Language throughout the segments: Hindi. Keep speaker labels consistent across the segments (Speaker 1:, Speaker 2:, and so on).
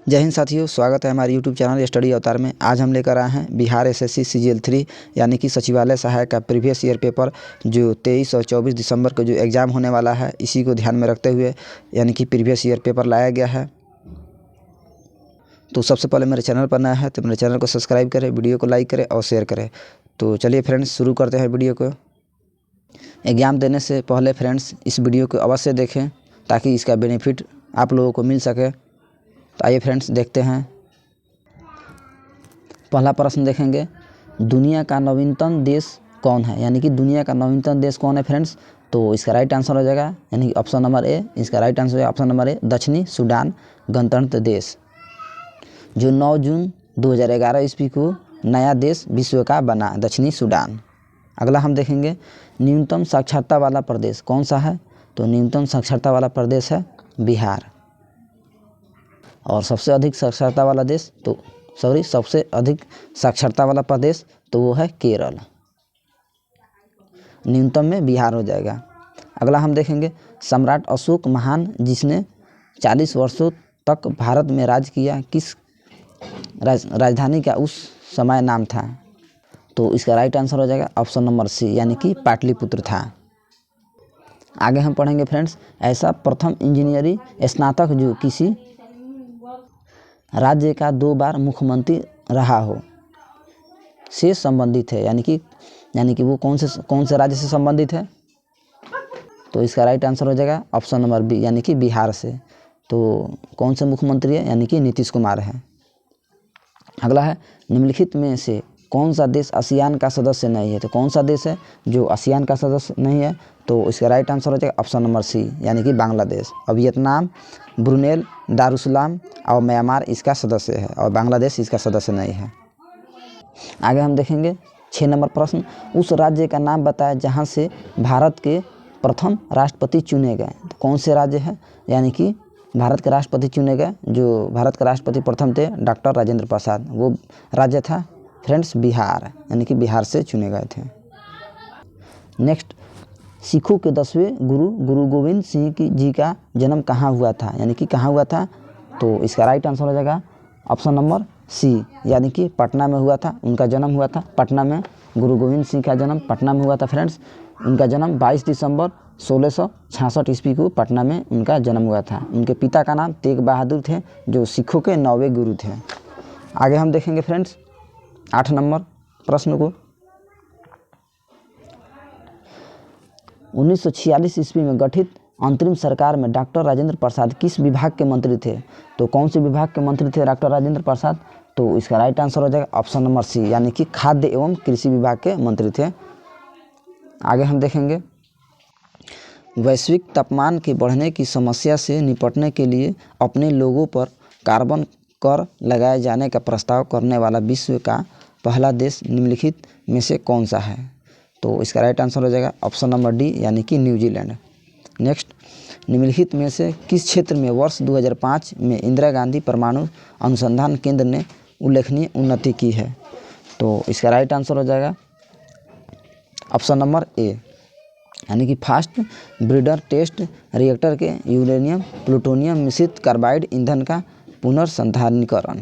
Speaker 1: जय हिंद साथियों, स्वागत है हमारे यूट्यूब चैनल स्टडी अवतार में। आज हम लेकर आए हैं बिहार एसएससी सीजीएल 3 यानी कि सचिवालय सहायक का प्रीवियस ईयर पेपर जो 23 और 24 दिसंबर को जो एग्ज़ाम होने वाला है, इसी को ध्यान में रखते हुए यानी कि प्रीवियस ईयर पेपर लाया गया है। तो सबसे पहले मेरे चैनल पर नया है तो मेरे चैनल को सब्सक्राइब करें, वीडियो को लाइक करें और शेयर करें। तो चलिए फ्रेंड्स, शुरू करते हैं वीडियो को। एग्ज़ाम देने से पहले फ्रेंड्स इस वीडियो को अवश्य देखें ताकि इसका बेनिफिट आप लोगों को मिल सके। तो आइए फ्रेंड्स देखते हैं। पहला प्रश्न देखेंगे, दुनिया का नवीनतम देश कौन है? यानी कि दुनिया का नवीनतम देश कौन है फ्रेंड्स? तो इसका राइट आंसर हो जाएगा यानी कि ऑप्शन नंबर ए। इसका राइट आंसर हो जाएगा ऑप्शन नंबर ए, दक्षिणी सूडान गणतंत्र देश, जो 9 जून 2011 ईस्वी को नया देश विश्व का बना, दक्षिणी सूडान। अगला हम देखेंगे, न्यूनतम साक्षरता वाला प्रदेश कौन सा है? तो न्यूनतम साक्षरता वाला प्रदेश है बिहार। और सबसे अधिक साक्षरता वाला देश सबसे अधिक साक्षरता वाला प्रदेश तो वो है केरल। न्यूनतम में बिहार हो जाएगा। अगला हम देखेंगे, सम्राट अशोक महान जिसने 40 वर्षों तक भारत में राज किया, किस राजधानी का उस समय नाम था? तो इसका राइट आंसर हो जाएगा ऑप्शन नंबर सी यानी कि पाटलिपुत्र था। आगे हम पढ़ेंगे फ्रेंड्स, ऐसा प्रथम इंजीनियरिंग स्नातक जो किसी राज्य का 2 बार मुख्यमंत्री रहा हो से संबंधित है। यानी कि वो कौन से राज्य से संबंधित है? तो इसका राइट आंसर हो जाएगा ऑप्शन नंबर बी यानी कि बिहार से। तो कौन से मुख्यमंत्री है? यानी कि नीतीश कुमार है। अगला है, निम्नलिखित में से कौन सा देश आसियान का सदस्य नहीं है? तो कौन सा देश है जो आसियान का सदस्य नहीं है? तो इसका राइट आंसर हो जाएगा ऑप्शन नंबर सी यानी कि बांग्लादेश। और वियतनाम, ब्रुनेल, दारुसलाम और म्यांमार इसका सदस्य है और बांग्लादेश इसका सदस्य नहीं है। आगे हम देखेंगे 6 नंबर प्रश्न, उस राज्य का नाम बताएं जहां से भारत के प्रथम राष्ट्रपति चुने गए। तो कौन से राज्य है? यानी कि भारत के राष्ट्रपति चुने गए, जो भारत के राष्ट्रपति प्रथम थे डॉक्टर राजेंद्र प्रसाद, वो राज्य था फ्रेंड्स बिहार, यानी कि बिहार से चुने गए थे। नेक्स्ट, सिखों के 10वें गुरु गोविंद सिंह जी का जन्म कहाँ हुआ था? यानी कि कहाँ हुआ था? तो इसका राइट आंसर हो जाएगा ऑप्शन नंबर सी यानी कि पटना में हुआ था। उनका जन्म हुआ था पटना में। गुरु गोविंद सिंह का जन्म पटना में हुआ था फ्रेंड्स। उनका जन्म 22 दिसंबर 1666 ईस्वी को पटना में उनका जन्म हुआ था। उनके पिता का नाम तेग बहादुर थे, जो सिखों के 9वें गुरु थे। आगे हम देखेंगे फ्रेंड्स 8 नंबर प्रश्न को, 1946 ईस्वी में गठित अंतरिम सरकार में डॉक्टर राजेंद्र प्रसाद किस विभाग के मंत्री थे? तो कौन से विभाग के मंत्री थे डॉक्टर राजेंद्र प्रसाद? तो इसका राइट आंसर हो जाएगा ऑप्शन नंबर सी यानी कि खाद्य एवं कृषि विभाग के मंत्री थे। आगे हम देखेंगे, वैश्विक तापमान के बढ़ने की समस्या से निपटने के लिए अपने लोगों पर कार्बन कर लगाए जाने का प्रस्ताव करने वाला विश्व का पहला देश निम्नलिखित में से कौन सा है? तो इसका राइट आंसर हो जाएगा ऑप्शन नंबर डी यानी कि न्यूजीलैंड। नेक्स्ट, निम्नलिखित में से किस क्षेत्र में वर्ष 2005 में इंदिरा गांधी परमाणु अनुसंधान केंद्र ने उल्लेखनीय उन्नति की है? तो इसका राइट आंसर हो जाएगा ऑप्शन नंबर ए यानी कि फास्ट ब्रीडर टेस्ट रिएक्टर के यूरेनियम प्लूटोनियम मिश्रित कार्बाइड ईंधन का पुनर्संधारणीकरण।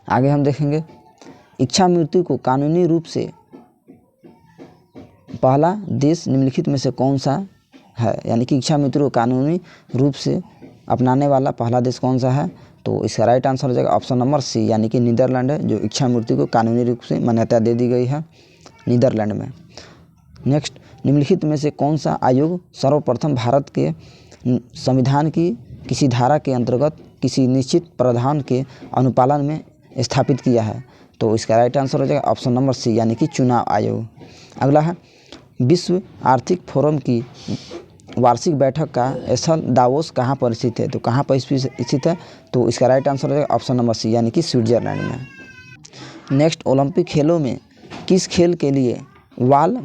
Speaker 1: आगे हम देखेंगे, इच्छा मृत्यु को कानूनी रूप से पहला देश निम्नलिखित में से कौन सा है? यानी कि इच्छा मृत्यु को कानूनी रूप से अपनाने वाला पहला देश कौन सा है? तो इसका राइट आंसर हो जाएगा ऑप्शन नंबर सी यानी कि नीदरलैंड है, जो इच्छा मृत्यु को कानूनी रूप से मान्यता दे दी गई है नीदरलैंड में। नेक्स्ट, निम्नलिखित में से कौन सा आयोग सर्वप्रथम भारत के संविधान की किसी धारा के अंतर्गत किसी निश्चित प्रावधान के अनुपालन में स्थापित किया है? तो इसका राइट आंसर हो जाएगा ऑप्शन नंबर सी यानी कि चुनाव आयोग। अगला है, विश्व आर्थिक फोरम की वार्षिक बैठक का स्थल दावोस कहाँ पर स्थित है? तो कहाँ पर स्थित है? तो इसका राइट आंसर हो जाएगा ऑप्शन नंबर सी यानी कि स्विट्जरलैंड में। नेक्स्ट, ओलंपिक खेलों में किस खेल के लिए वाल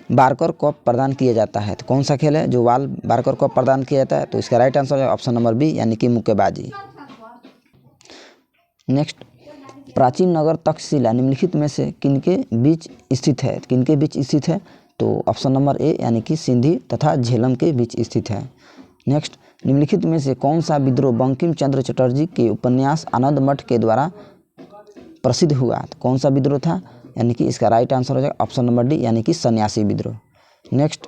Speaker 1: बारकर कप प्रदान किया जाता है? तो कौन सा खेल है जो वाल बारकर कप प्रदान किया जाता है? तो इसका राइट आंसर है ऑप्शन नंबर बी यानी कि मुक्केबाजी। नेक्स्ट, प्राचीन नगर तक्षशिला निम्नलिखित में से किनके बीच स्थित है? तो ऑप्शन नंबर ए यानी कि सिंधी तथा झेलम के बीच स्थित है। नेक्स्ट, निम्नलिखित में से कौन सा विद्रोह बंकिम चंद्र चटर्जी के उपन्यास आनंद मठ के द्वारा प्रसिद्ध हुआ? तो कौन सा विद्रोह था? यानी कि इसका राइट आंसर हो जाएगा ऑप्शन नंबर डी, यानी कि सन्यासी विद्रोह। नेक्स्ट,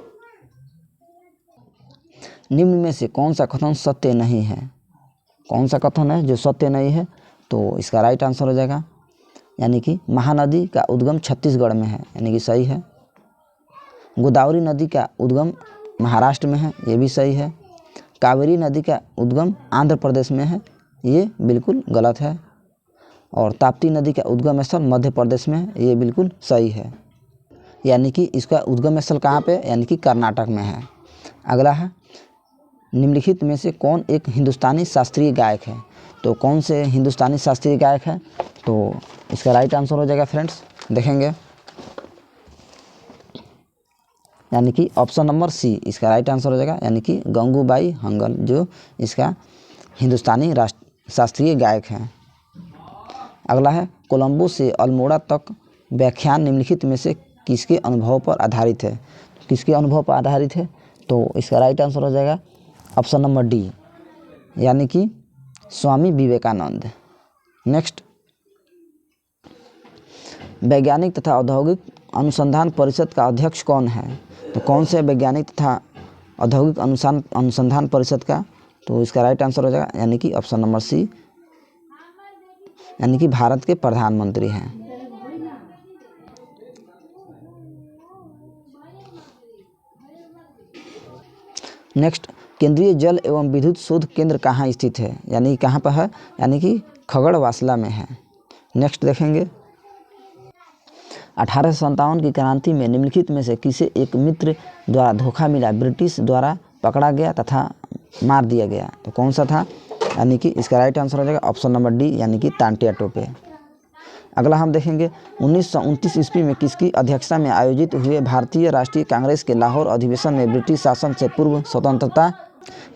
Speaker 1: निम्न में से कौन सा कथन सत्य नहीं है? कौन सा कथन है जो सत्य नहीं है? तो इसका राइट आंसर हो जाएगा यानी कि महानदी का उद्गम छत्तीसगढ़ में है, यानी कि सही है। गोदावरी नदी का उद्गम महाराष्ट्र में है, ये भी सही है। कावेरी नदी का उद्गम आंध्र प्रदेश में है, ये बिल्कुल गलत है। और ताप्ती नदी का उद्गम स्थल मध्य प्रदेश में है, ये बिल्कुल सही है। यानी कि इसका उद्गम स्थल कहाँ पे? यानी कि कर्नाटक में है। अगला है, निम्नलिखित में से कौन एक हिंदुस्तानी शास्त्रीय गायक है? तो कौन से हिंदुस्तानी शास्त्रीय गायक है? तो इसका राइट आंसर हो जाएगा फ्रेंड्स, देखेंगे, यानी कि ऑप्शन नंबर सी इसका राइट आंसर हो जाएगा, यानी कि गंगूबाई हंगल जो इसका हिंदुस्तानी शास्त्रीय गायक है। अगला है, कोलंबो से अल्मोड़ा तक व्याख्यान निम्नलिखित में से किसके अनुभव पर आधारित है? किसके अनुभव पर आधारित है? तो इसका राइट आंसर हो जाएगा ऑप्शन नंबर डी, यानी कि स्वामी विवेकानंद। नेक्स्ट, वैज्ञानिक तथा औद्योगिक अनुसंधान परिषद का अध्यक्ष कौन है? तो कौन से वैज्ञानिक तथा औद्योगिक अनुसंधान परिषद का? तो इसका राइट आंसर हो जाएगा यानी कि ऑप्शन नंबर सी, यानी कि भारत के प्रधानमंत्री हैं। नेक्स्ट, केंद्रीय जल एवं विद्युत शोध केंद्र कहाँ स्थित है? यानी कहाँ पर है? यानी कि खगड़वासला में है। नेक्स्ट देखेंगे, 1857 की क्रांति में निम्नलिखित में से किसे एक मित्र द्वारा धोखा मिला ब्रिटिश द्वारा पकड़ा गया तथा मार दिया गया? तो कौन सा था? यानी कि इसका राइट आंसर हो जाएगा ऑप्शन नंबर डी, यानी कि तांटिया टोपे। अगला हम देखेंगे, 1929 ईस्वी में किसकी अध्यक्षता में आयोजित हुए भारतीय राष्ट्रीय कांग्रेस के लाहौर अधिवेशन में ब्रिटिश शासन से पूर्व स्वतंत्रता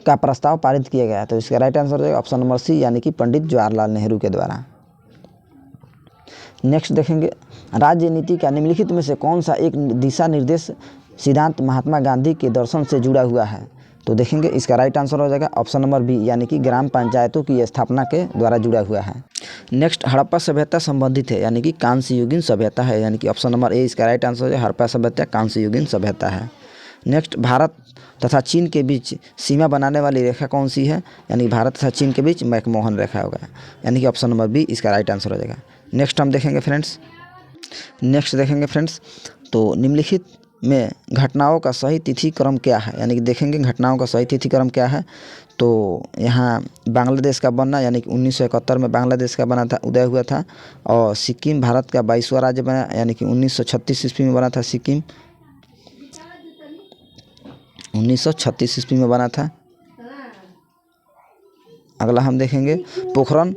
Speaker 1: का प्रस्ताव पारित किया गया? तो इसका राइट आंसर हो जाएगा ऑप्शन नंबर सी, यानी कि पंडित जवाहरलाल नेहरू के द्वारा। नेक्स्ट देखेंगे, राज्य नीति का निम्नलिखित में से कौन सा एक दिशा निर्देश सिद्धांत महात्मा गांधी के दर्शन से जुड़ा हुआ है? तो देखेंगे, इसका राइट आंसर हो जाएगा ऑप्शन नंबर बी, यानी कि ग्राम पंचायतों की स्थापना के द्वारा जुड़ा हुआ है। नेक्स्ट, हड़प्पा सभ्यता संबंधित है, यानी कि कांस्य युगीन सभ्यता है, यानी कि ऑप्शन नंबर ए इसका राइट आंसर हो जाएगा, हड़प्पा सभ्यता कांस्य युगीन सभ्यता है। नेक्स्ट, भारत तथा चीन के बीच सीमा बनाने वाली रेखा कौन सी है? यानी भारत तथा चीन के बीच मैकमोहन रेखा होगा, यानी कि ऑप्शन नंबर बी इसका राइट आंसर हो जाएगा। नेक्स्ट हम देखेंगे फ्रेंड्स, तो निम्नलिखित में घटनाओं का सही तिथि क्रम क्या है? यानी कि देखेंगे घटनाओं का सही तिथि क्रम क्या है। तो यहाँ बांग्लादेश का बनना, यानी कि 1971 में बांग्लादेश का बना था, उदय हुआ था। और सिक्किम भारत का 22वां राज्य बना, यानी कि 1936 ईस्वी में बना था सिक्किम, 1936 ईस्वी में बना था। अगला हम देखेंगे, पोखरण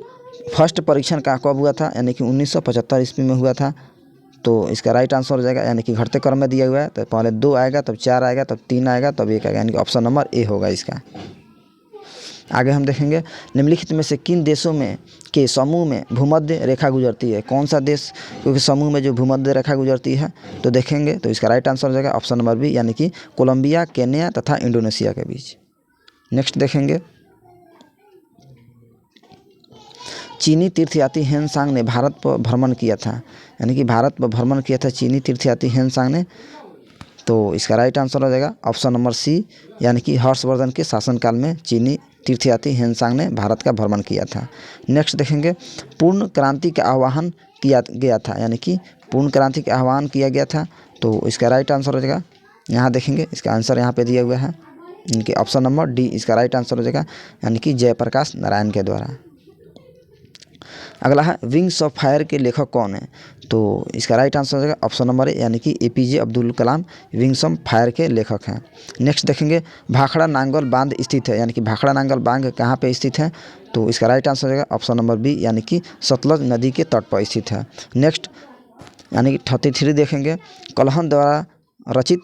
Speaker 1: फर्स्ट परीक्षण का कब हुआ था? यानी कि 1975 ईस्वी में हुआ था। तो इसका राइट आंसर हो जाएगा, यानी कि घटते क्रम में दिया हुआ है, तो पहले 2 आएगा, तब 4 आएगा, तब 3 आएगा, तब 1 आएगा, यानी कि ऑप्शन नंबर ए होगा इसका। आगे हम देखेंगे, निम्नलिखित में से किन देशों में के समूह में भूमध्य रेखा गुजरती है? कौन सा देश क्योंकि समूह में जो भूमध्य रेखा गुजरती है? तो देखेंगे, तो इसका राइट आंसर हो जाएगा ऑप्शन नंबर बी, यानी कि कोलंबिया, केन्या तथा इंडोनेशिया के बीच। नेक्स्ट देखेंगे, चीनी तीर्थयात्री हेनसांग ने भारत पर भ्रमण किया था, यानी कि भारत पर भ्रमण किया था चीनी तीर्थयात्री हेनसांग ने। तो इसका राइट आंसर हो जाएगा ऑप्शन नंबर सी, यानी कि हर्षवर्धन के शासनकाल में चीनी तीर्थयात्री हेनसांग ने भारत का भ्रमण किया था। नेक्स्ट देखेंगे, पूर्ण क्रांति का आह्वान किया गया था, यानी कि पूर्ण क्रांति का आह्वान किया गया था। तो इसका राइट आंसर हो जाएगा, यहाँ देखेंगे इसका आंसर यहाँ पे दिया हुआ है, इनके ऑप्शन नंबर डी इसका राइट आंसर हो जाएगा, यानी कि जयप्रकाश नारायण के द्वारा। अगला है, विंग्स ऑफ फायर के लेखक कौन है? तो इसका राइट आंसर हो जाएगा ऑप्शन नंबर ए, यानी कि APJ Abdul Kalam wings of fire के लेखक हैं। नेक्स्ट देखेंगे, भाखड़ा नांगल बांध स्थित है, यानी कि भाखड़ा नांगल बांध कहाँ पे स्थित है? तो इसका राइट आंसर हो जाएगा ऑप्शन नंबर बी, यानी कि सतलज नदी के तट पर स्थित है। नेक्स्ट यानी कि 33 देखेंगे, कलहन द्वारा रचित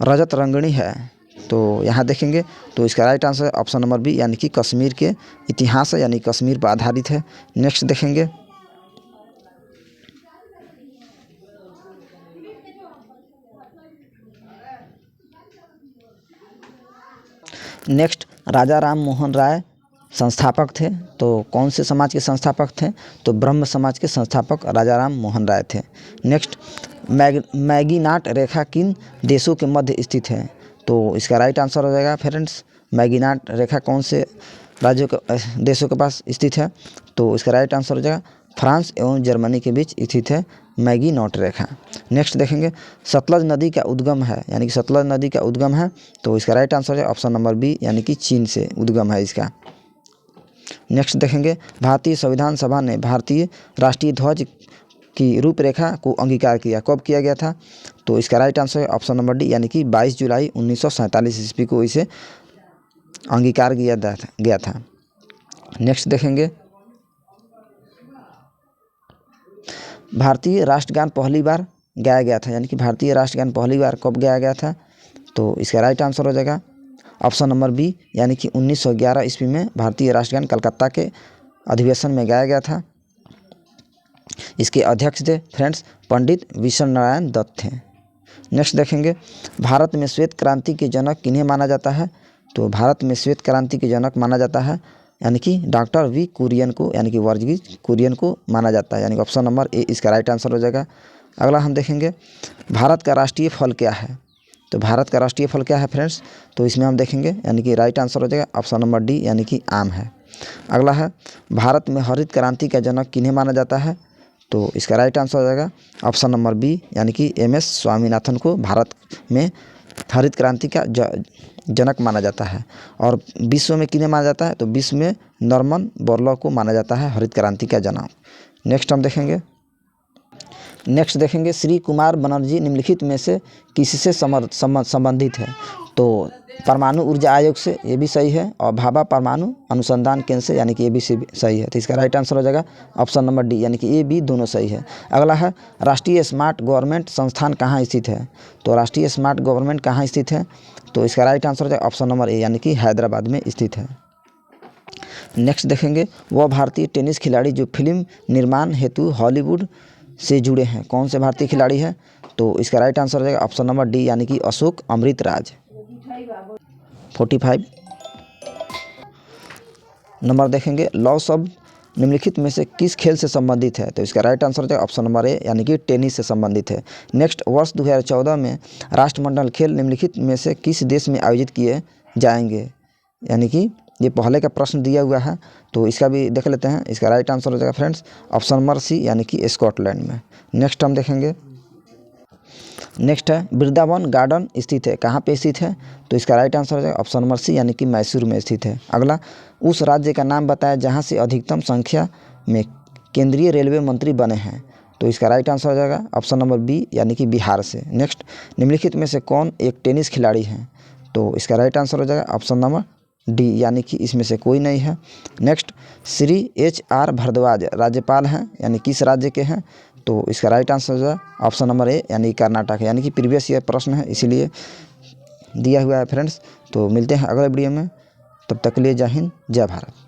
Speaker 1: रजत रंगणी है। तो यहाँ देखेंगे, तो इसका right answer option number B, यानी कि कश्मीर के इतिहास है, यानी कश्मीर पर आधारित है। नेक्स्ट देखेंगे, नेक्स्ट, राजा राम मोहन राय संस्थापक थे। तो कौन से समाज के संस्थापक थे? तो ब्रह्म समाज के संस्थापक राजा राम मोहन राय थे। नेक्स्ट, मैगीनाट रेखा किन देशों के मध्य स्थित है? तो इसका राइट आंसर हो जाएगा फ्रेंड्स, मैगीनाट रेखा कौन से राज्यों के देशों के पास स्थित है? तो इसका राइट आंसर हो जाएगा फ्रांस एवं जर्मनी के बीच स्थित है मैगीनॉट रेखा। नेक्स्ट देखेंगे, सतलज नदी का उद्गम है, यानी कि सतलज नदी का उद्गम है। तो इसका राइट आंसर है ऑप्शन नंबर बी, यानी कि चीन से उद्गम है इसका। नेक्स्ट देखेंगे, भारतीय संविधान सभा ने भारतीय राष्ट्रीय ध्वज की रूपरेखा को अंगीकार किया, कब किया गया था? तो इसका राइट आंसर है ऑप्शन नंबर डी, यानी कि 22 जुलाई 1947 ईस्वी को इसे अंगीकार किया गया था। नेक्स्ट देखेंगे, भारतीय राष्ट्रगान पहली बार गाया गया था, यानी कि भारतीय राष्ट्रगान पहली बार कब गाया गया था? तो इसका राइट आंसर हो जाएगा ऑप्शन नंबर बी, यानी कि 1911 ईस्वी में भारतीय राष्ट्रगान कलकत्ता के अधिवेशन में गाया गया था। इसके अध्यक्ष थे फ्रेंड्स पंडित विश्व नारायण दत्त थे। नेक्स्ट देखेंगे, भारत में श्वेत क्रांति के जनक किन्हें माना जाता है? तो भारत में श्वेत क्रांति के जनक माना जाता है, यानी कि डॉक्टर वी कुरियन को, यानी कि वर्गीज कुरियन को माना जाता है, यानी कि ऑप्शन नंबर ए इसका राइट आंसर हो जाएगा। अगला हम देखेंगे, भारत का राष्ट्रीय फल क्या है? तो भारत का राष्ट्रीय फल क्या है फ्रेंड्स? तो इसमें हम देखेंगे, यानी कि राइट आंसर हो जाएगा ऑप्शन नंबर डी, यानी कि आम है। अगला है, भारत में हरित क्रांति का जनक किन्हें माना जाता है? तो इसका राइट आंसर हो जाएगा ऑप्शन नंबर बी, यानी कि MS स्वामीनाथन को भारत में हरित क्रांति का जनक माना जाता है। और विश्व में किन्हें माना जाता है? तो विश्व में नॉर्मन बोरलॉग को माना जाता है हरित क्रांति का जनक। नेक्स्ट हम देखेंगे, श्री कुमार बनर्जी निम्नलिखित में से किससे संबंधित है? तो परमाणु ऊर्जा आयोग से, ये भी सही है, और भाभा परमाणु अनुसंधान केंद्र से, यानी कि ये भी सही है। तो इसका राइट आंसर हो जाएगा ऑप्शन नंबर डी, यानी कि ये भी दोनों सही है। अगला है, राष्ट्रीय स्मार्ट गवर्नमेंट संस्थान कहाँ स्थित है? तो राष्ट्रीय स्मार्ट गवर्नमेंट कहाँ स्थित है? तो इसका राइट आंसर हो जाएगा ऑप्शन नंबर ए, यानी कि हैदराबाद में स्थित है। नेक्स्ट देखेंगे, वह भारतीय टेनिस खिलाड़ी जो फिल्म निर्माण हेतु हॉलीवुड से जुड़े हैं, कौन से भारतीय खिलाड़ी हैं? तो इसका राइट आंसर हो जाएगा ऑप्शन नंबर डी, यानी कि अशोक अमृतराज। 45 नंबर देखेंगे, लव शब्द निम्नलिखित में से किस खेल से संबंधित है? तो इसका राइट आंसर हो जाएगा ऑप्शन नंबर ए, यानी कि टेनिस से संबंधित है। नेक्स्ट, वर्ष 2014 में राष्ट्रमंडल खेल निम्नलिखित में से किस देश में आयोजित किए जाएंगे? यानी कि ये पहले का प्रश्न दिया हुआ है, तो इसका भी देख लेते हैं। इसका राइट आंसर हो जाएगा फ्रेंड्स ऑप्शन नंबर सी, यानी कि स्कॉटलैंड में। नेक्स्ट हम देखेंगे, नेक्स्ट है, वृंदावन गार्डन स्थित है, कहाँ पे स्थित है? तो इसका राइट आंसर हो जाएगा ऑप्शन नंबर सी, यानी कि मैसूर में स्थित है। अगला, उस राज्य का नाम बताया जहाँ से अधिकतम संख्या में केंद्रीय रेलवे मंत्री बने हैं। तो इसका राइट आंसर हो जाएगा ऑप्शन नंबर बी, यानी कि बिहार से। नेक्स्ट, निम्नलिखित में से कौन एक टेनिस खिलाड़ी है? तो इसका राइट आंसर हो जाएगा ऑप्शन नंबर डी, यानी कि इसमें से कोई नहीं है। नेक्स्ट, श्री HR भारद्वाज राज्यपाल हैं, यानी किस राज्य के हैं? तो इसका राइट आंसर हो जाएगा ऑप्शन नंबर ए, यानी कर्नाटक है, यानी कि प्रीवियस ईयर प्रश्न है इसीलिए दिया हुआ है फ्रेंड्स। तो मिलते हैं अगले वीडियो में, तब तक के लिए जय हिंद जय भारत।